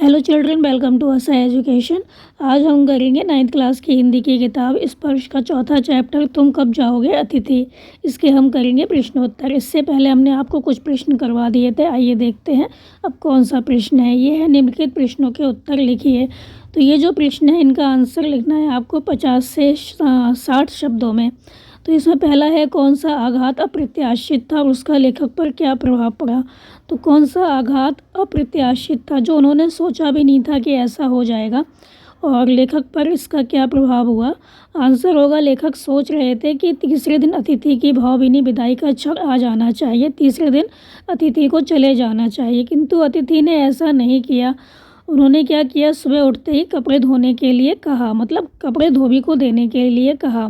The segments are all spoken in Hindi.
हेलो चिल्ड्रन, वेलकम टू असा एजुकेशन। आज हम करेंगे 9th क्लास की हिंदी की किताब स्पर्श का चौथा चैप्टर तुम कब जाओगे अतिथि। इसके हम करेंगे प्रश्नोत्तर। इससे पहले हमने आपको कुछ प्रश्न करवा दिए थे, आइए देखते हैं अब कौन सा प्रश्न है। ये है निम्नलिखित प्रश्नों के उत्तर लिखिए। तो ये जो प्रश्न है इनका आंसर लिखना है आपको 50 से 60 शब्दों में। तो इसमें पहला है कौन सा आघात अप्रत्याशित था और उसका लेखक पर क्या प्रभाव पड़ा। तो कौन सा आघात अप्रत्याशित था, जो उन्होंने सोचा भी नहीं था कि ऐसा हो जाएगा, और लेखक पर इसका क्या प्रभाव हुआ। आंसर होगा लेखक सोच रहे थे कि तीसरे दिन अतिथि की भावभीनी विदाई का क्षण आ जाना चाहिए, तीसरे दिन अतिथि को चले जाना चाहिए, किंतु अतिथि ने ऐसा नहीं किया। उन्होंने क्या किया, सुबह उठते ही कपड़े धोने के लिए कहा, मतलब कपड़े धोबी को देने के लिए कहा।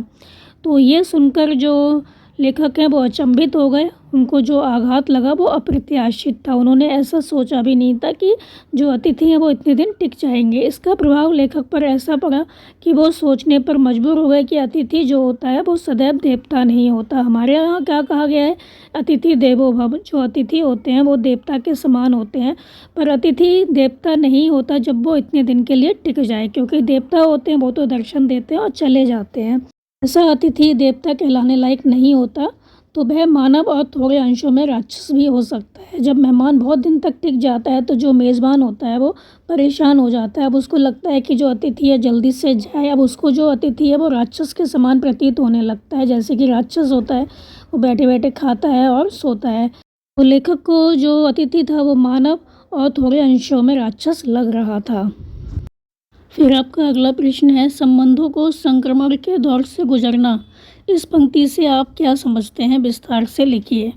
तो ये सुनकर जो लेखक हैं वो अचंभित हो गए। उनको जो आघात लगा वो अप्रत्याशित था। उन्होंने ऐसा सोचा भी नहीं था कि जो अतिथि हैं वो इतने दिन टिक जाएंगे। इसका प्रभाव लेखक पर ऐसा पड़ा कि वो सोचने पर मजबूर हो गए कि अतिथि जो होता है वो सदैव देवता नहीं होता। हमारे यहाँ क्या कहा गया है, अतिथि देवो भव। जो अतिथि होते हैं वो देवता के समान होते हैं, पर अतिथि देवता नहीं होता जब वो इतने दिन के लिए टिक जाए, क्योंकि देवता होते हैं वो तो दर्शन देते हैं और चले जाते हैं। ऐसा अतिथि देवता कहलाने लायक नहीं होता, तो वह मानव और थोड़े अंशों में राक्षस भी हो सकता है। जब मेहमान बहुत दिन तक टिक जाता है तो जो मेज़बान होता है वो परेशान हो जाता है। अब उसको लगता है कि जो अतिथि है जल्दी से जाए। अब उसको जो अतिथि है वो राक्षस के समान प्रतीत होने लगता है, जैसे कि राक्षस होता है वो बैठे बैठे खाता है और सोता है। तो लेखक को जो अतिथि था वो मानव और थोड़े अंशों में राक्षस लग रहा था। फिर आपका अगला प्रश्न है संबंधों को संक्रमण के दौर से गुजरना। इस पंक्ति से आप क्या समझते हैं, विस्तार से लिखिए।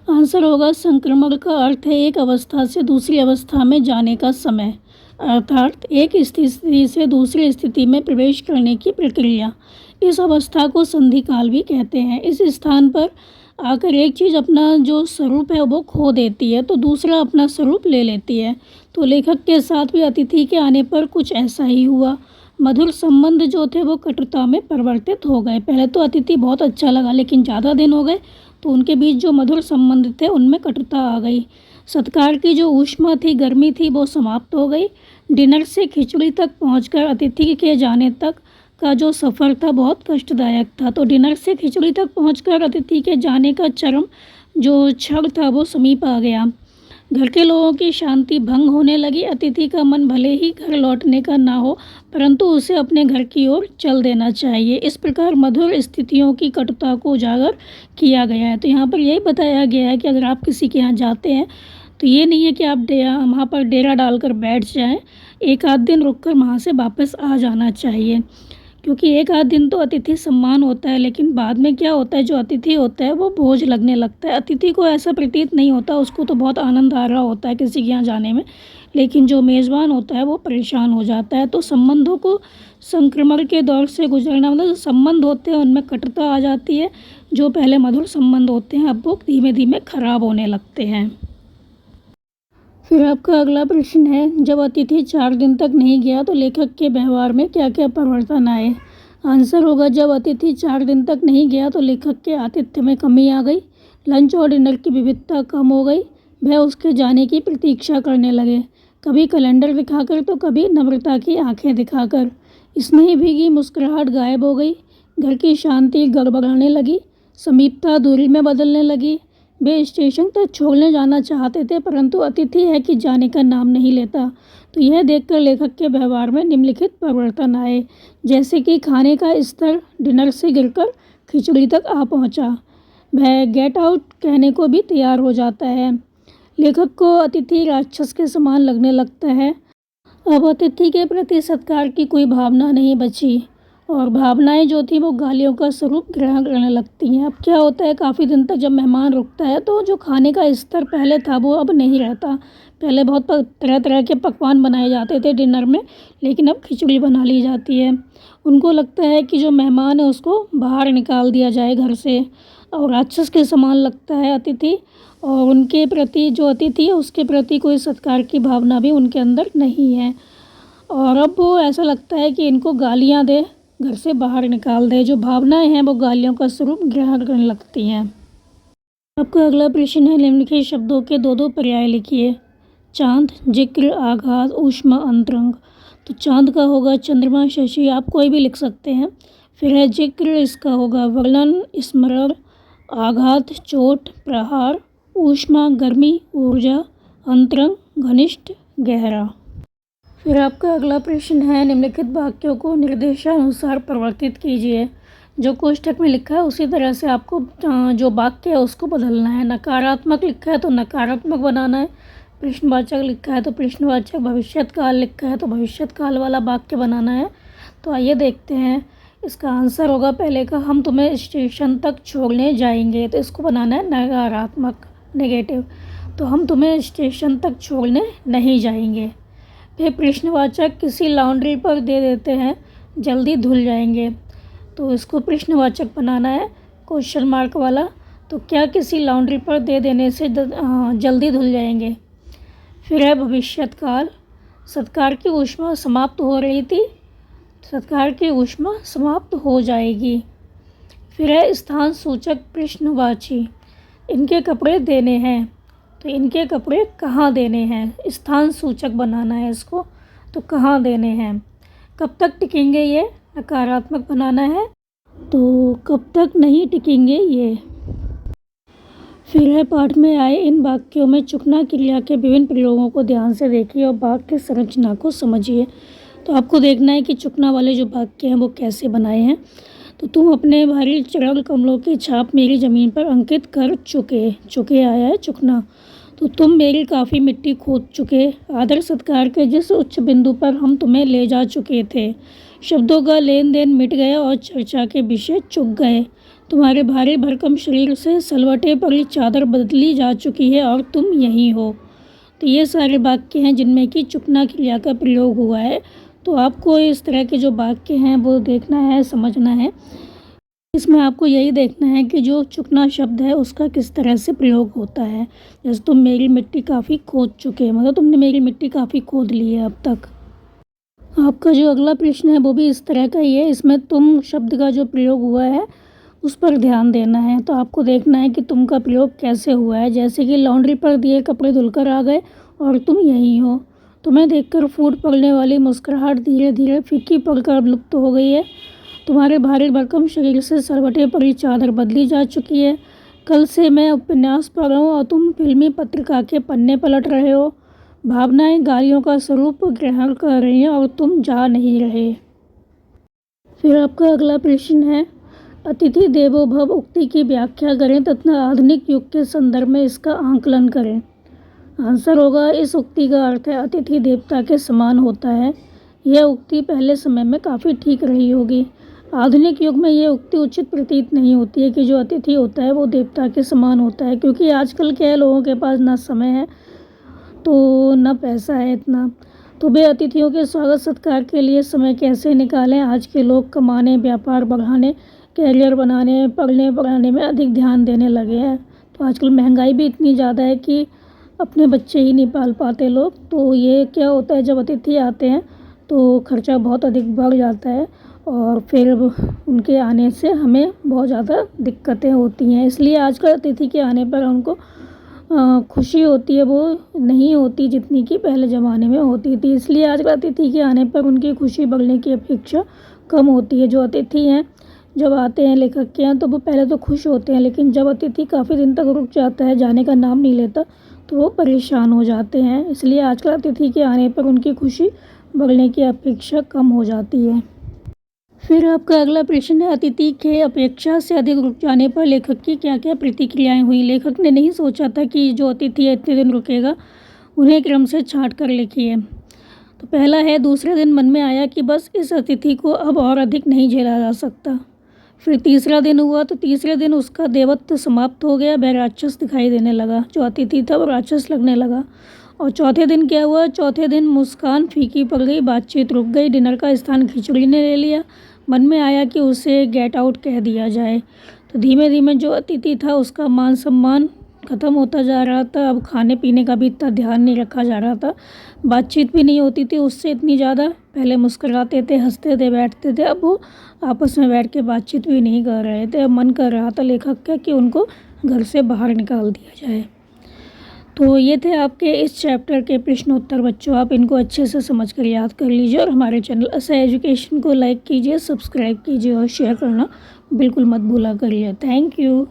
आंसर होगा संक्रमण का अर्थ है एक अवस्था से दूसरी अवस्था में जाने का समय, अर्थात एक स्थिति से दूसरी स्थिति में प्रवेश करने की प्रक्रिया। इस अवस्था को संधिकाल भी कहते हैं। इस स्थान पर आकर एक चीज़ अपना जो स्वरूप है वो खो देती है तो दूसरा अपना स्वरूप ले लेती है। तो लेखक के साथ भी अतिथि के आने पर कुछ ऐसा ही हुआ। मधुर संबंध जो थे वो कटुता में परिवर्तित हो गए। पहले तो अतिथि बहुत अच्छा लगा, लेकिन ज़्यादा दिन हो गए तो उनके बीच जो मधुर संबंध थे उनमें कटुता आ गई। सत्कार की जो ऊष्मा थी, गर्मी थी, वो समाप्त हो गई। डिनर से खिचड़ी तक पहुंचकर अतिथि के जाने तक का जो सफ़र था बहुत कष्टदायक था। तो डिनर से खिचड़ी तक पहुंचकर अतिथि के जाने का चरम जो क्षण था वो समीप आ गया। घर के लोगों की शांति भंग होने लगी। अतिथि का मन भले ही घर लौटने का ना हो, परंतु उसे अपने घर की ओर चल देना चाहिए। इस प्रकार मधुर स्थितियों की कटुता को उजागर किया गया है। तो यहाँ पर यही बताया गया है कि अगर आप किसी के यहाँ जाते हैं तो ये नहीं है कि आप वहाँ पर डेरा डालकर बैठ जाएं। एक आध दिन रुककर वहाँ से वापस आ जाना चाहिए, क्योंकि एक आध दिन तो अतिथि सम्मान होता है, लेकिन बाद में क्या होता है, जो अतिथि होता है वो बोझ लगने लगता है। अतिथि को ऐसा प्रतीत नहीं होता, उसको तो बहुत आनंद आ रहा होता है किसी के यहाँ जाने में, लेकिन जो मेज़बान होता है वो परेशान हो जाता है। तो संबंधों को संक्रमण के दौर से गुजरना मतलब जो संबंध होते हैं उनमें कटुता आ जाती है। जो पहले मधुर संबंध होते हैं अब वो धीमे धीमे खराब होने लगते हैं। फिर आपका अगला प्रश्न है जब अतिथि 4 दिन तक नहीं गया तो लेखक के व्यवहार में क्या क्या परिवर्तन आए। आंसर होगा जब अतिथि 4 दिन तक नहीं गया तो लेखक के आतिथ्य में कमी आ गई। लंच और डिनर की विविधता कम हो गई। वह उसके जाने की प्रतीक्षा करने लगे, कभी कैलेंडर दिखाकर तो कभी नम्रता की आंखें दिखाकर। स्नेह भीगी मुस्कुराहट गायब हो गई। घर की शांति गड़बड़ाने लगी। समीपता दूरी में बदलने लगी। वे स्टेशन तक छोड़ने जाना चाहते थे, परंतु अतिथि है कि जाने का नाम नहीं लेता। तो यह देखकर लेखक के व्यवहार में निम्नलिखित परिवर्तन आए, जैसे कि खाने का स्तर डिनर से गिरकर खिचड़ी तक आ पहुंचा। वह गेट आउट कहने को भी तैयार हो जाता है। लेखक को अतिथि राक्षस के समान लगने लगता है। अब अतिथि के प्रति सत्कार की कोई भावना नहीं बची, और भावनाएं जो थी वो गालियों का स्वरूप ग्रहण करने लगती हैं। अब क्या होता है, काफ़ी दिन तक जब मेहमान रुकता है तो जो खाने का स्तर पहले था वो अब नहीं रहता। पहले बहुत तरह तरह के पकवान बनाए जाते थे डिनर में, लेकिन अब खिचड़ी बना ली जाती है। उनको लगता है कि जो मेहमान है उसको बाहर निकाल दिया जाए घर से, और राक्षस के समान लगता है अतिथि, और उनके प्रति जो अतिथि है उसके प्रति कोई सत्कार की भावना भी उनके अंदर नहीं है। और अब वो ऐसा लगता है कि इनको गालियाँ दे, घर से बाहर निकाल दे। जो भावनाएं हैं वो गालियों का स्वरूप ग्रहण करने लगती हैं। आपका अगला प्रश्न है निम्नलिखित शब्दों के दो दो पर्याय लिखिए। चांद, जिक्र, आघात, ऊष्मा, अंतरंग। तो चांद का होगा चंद्रमा, शशि, आप कोई भी लिख सकते हैं। फिर है जिक्र, इसका होगा वर्णन, स्मरण, आघात, चोट, प्रहार, ऊष्मा, गर्मी, ऊर्जा, अंतरंग, घनिष्ठ, गहरा। फिर आपका अगला प्रश्न है, निम्नलिखित वाक्यों को निर्देशानुसार परिवर्तित कीजिए। जो कोष्ठक में लिखा है उसी तरह से आपको जो वाक्य है उसको बदलना है। नकारात्मक लिखा है तो नकारात्मक बनाना है, प्रश्नवाचक लिखा है तो प्रश्नवाचक, भविष्यकाल लिखा है तो भविष्यकाल वाला वाक्य बनाना है। तो आइए देखते हैं। इसका आंसर होगा पहले का, हम तुम्हें स्टेशन तक छोड़ने जाएंगे, तो इसको बनाना है नकारात्मक, नेगेटिव। तो हम तुम्हें स्टेशन तक छोड़ने नहीं जाएंगे। फिर प्रश्नवाचक, किसी लॉन्ड्री पर दे देते हैं, जल्दी धुल जाएंगे, तो इसको प्रश्नवाचक बनाना है, क्वेश्चन मार्क वाला। तो क्या किसी लॉन्ड्री पर दे देने से जल्दी धुल जाएंगे। फिर है भविष्यकाल, सत्कार की ऊष्मा समाप्त हो रही थी, सत्कार की ऊष्मा समाप्त हो जाएगी। फिर है स्थान सूचक प्रश्नवाची, इनके कपड़े देने हैं, तो इनके कपड़े कहाँ देने हैं, स्थान सूचक बनाना है इसको, तो कहाँ देने हैं। कब तक टिकेंगे, ये नकारात्मक बनाना है, तो कब तक नहीं टिकेंगे ये। फिर है पाठ में आए इन वाक्यों में चुकना क्रिया के विभिन्न प्रयोगों को ध्यान से देखिए और वाक्य संरचना को समझिए। तो आपको देखना है कि चुकना वाले जो वाक्य हैं वो कैसे बनाए हैं। तो तुम अपने भारी चरण कमलों की छाप मेरी ज़मीन पर अंकित कर चुके, चुके आया है चुकना। तो तुम मेरी काफ़ी मिट्टी खोद चुके, आदर सत्कार के जिस उच्च बिंदु पर हम तुम्हें ले जा चुके थे। शब्दों का लेन देन मिट गया और चर्चा के विषय चुक गए। तुम्हारे भारी भरकम शरीर से सलवटे पड़ी चादर बदली जा चुकी है और तुम यहीं हो। तो ये सारे वाक्य हैं जिनमें कि चुकना क्रिया का प्रयोग हुआ है। तो आपको इस तरह के जो वाक्य हैं वो देखना है, समझना है। इसमें आपको यही देखना है कि जो चुकना शब्द है उसका किस तरह से प्रयोग होता है। जैसे तुम मेरी मिट्टी काफ़ी खोद चुके, मतलब तुमने मेरी मिट्टी काफ़ी खोद ली है अब तक। आपका जो अगला प्रश्न है वो भी इस तरह का ही है। इसमें तुम शब्द का जो प्रयोग हुआ है उस पर ध्यान देना है। तो आपको देखना है कि तुम का प्रयोग कैसे हुआ है। जैसे कि लॉन्ड्री पर दिए कपड़े धुलकर आ गए और तुम यहीं हो। तुम्हें देखकर फूट पड़ने वाली मुस्कुराहट धीरे धीरे फीकी पड़कर लुप्त हो गई है। तुम्हारे भारी भरकम शरीर से सरवटे पड़ी चादर बदली जा चुकी है। कल से मैं उपन्यास पढ़ रहा हूँ और तुम फिल्मी पत्रिका के पन्ने पलट रहे हो। भावनाएं गालियों का स्वरूप ग्रहण कर रही हैं और तुम जा नहीं रहे। फिर आपका अगला प्रश्न है, अतिथि देवो भव उक्ति की व्याख्या करें तथा आधुनिक युग के संदर्भ में इसका आंकलन करें। आंसर होगा, इस उक्ति का अर्थ है अतिथि देवता के समान होता है। यह उक्ति पहले समय में काफ़ी ठीक रही होगी। आधुनिक युग में ये उक्ति उचित प्रतीत नहीं होती है कि जो अतिथि होता है वो देवता के समान होता है, क्योंकि आजकल क्या है, लोगों के पास ना समय है तो ना पैसा है इतना। तो वे अतिथियों के स्वागत सत्कार के लिए समय कैसे निकालें। आज के लोग कमाने, व्यापार बढ़ाने, कैरियर बनाने, पढ़ने पढ़ाने में अधिक ध्यान देने लगे हैं। तो आजकल महंगाई भी इतनी ज़्यादा है कि अपने बच्चे ही नहीं पाल पाते लोग। तो ये क्या होता है, जब अतिथि आते हैं तो खर्चा बहुत अधिक बढ़ जाता है और फिर उनके आने से हमें बहुत ज़्यादा दिक्कतें होती हैं। इसलिए आजकल अतिथि के आने पर उनको खुशी होती है, वो नहीं होती जितनी कि पहले ज़माने में होती थी। इसलिए आजकल अतिथि के आने पर उनकी खुशी बढ़ने की अपेक्षा कम होती है। जो अतिथि हैं जब आते हैं लेखक के यहाँ तो वो पहले तो खुश होते हैं, लेकिन जब अतिथि काफ़ी दिन तक रुक जाता है, जाने का नाम नहीं लेता, तो वो परेशान हो जाते हैं। इसलिए आजकल अतिथि के आने पर उनकी खुशी बढ़ने की अपेक्षा कम हो जाती है। फिर आपका अगला प्रश्न है, अतिथि के अपेक्षा से अधिक रुक जाने पर लेखक की क्या क्या प्रतिक्रियाएं हुई। लेखक ने नहीं सोचा था कि जो अतिथि इतने दिन रुकेगा, उन्हें क्रम से छांट कर लिखी है। तो पहला है, दूसरे दिन मन में आया कि बस इस अतिथि को अब और अधिक नहीं झेला जा सकता। फिर तीसरा दिन हुआ तो तीसरे दिन उसका देवत्व समाप्त हो गया, वह राक्षस दिखाई देने लगा। जो अतिथि था वो राक्षस लगने लगा। और चौथे दिन क्या हुआ, चौथे दिन मुस्कान फीकी पड़ गई, बातचीत रुक गई, डिनर का स्थान खिचड़ी ने ले लिया। मन में आया कि उसे गेट आउट कह दिया जाए। तो धीमे धीमे जो अतिथि था उसका मान सम्मान ख़त्म होता जा रहा था। अब खाने पीने का भी इतना ध्यान नहीं रखा जा रहा था, बातचीत भी नहीं होती थी उससे इतनी ज़्यादा। पहले मुस्कुराते थे, हंसते थे, बैठते थे, अब वो आपस में बैठ के बातचीत भी नहीं कर रहे थे। अब मन कर रहा था लेखक का कि उनको घर से बाहर निकाल दिया जाए। तो ये थे आपके इस चैप्टर के प्रश्नोत्तर बच्चों, आप इनको अच्छे से समझ कर याद कर लीजिए और हमारे चैनल असह एजुकेशन को लाइक कीजिए, सब्सक्राइब कीजिए और शेयर करना बिल्कुल मत भूला करिए। Thank you.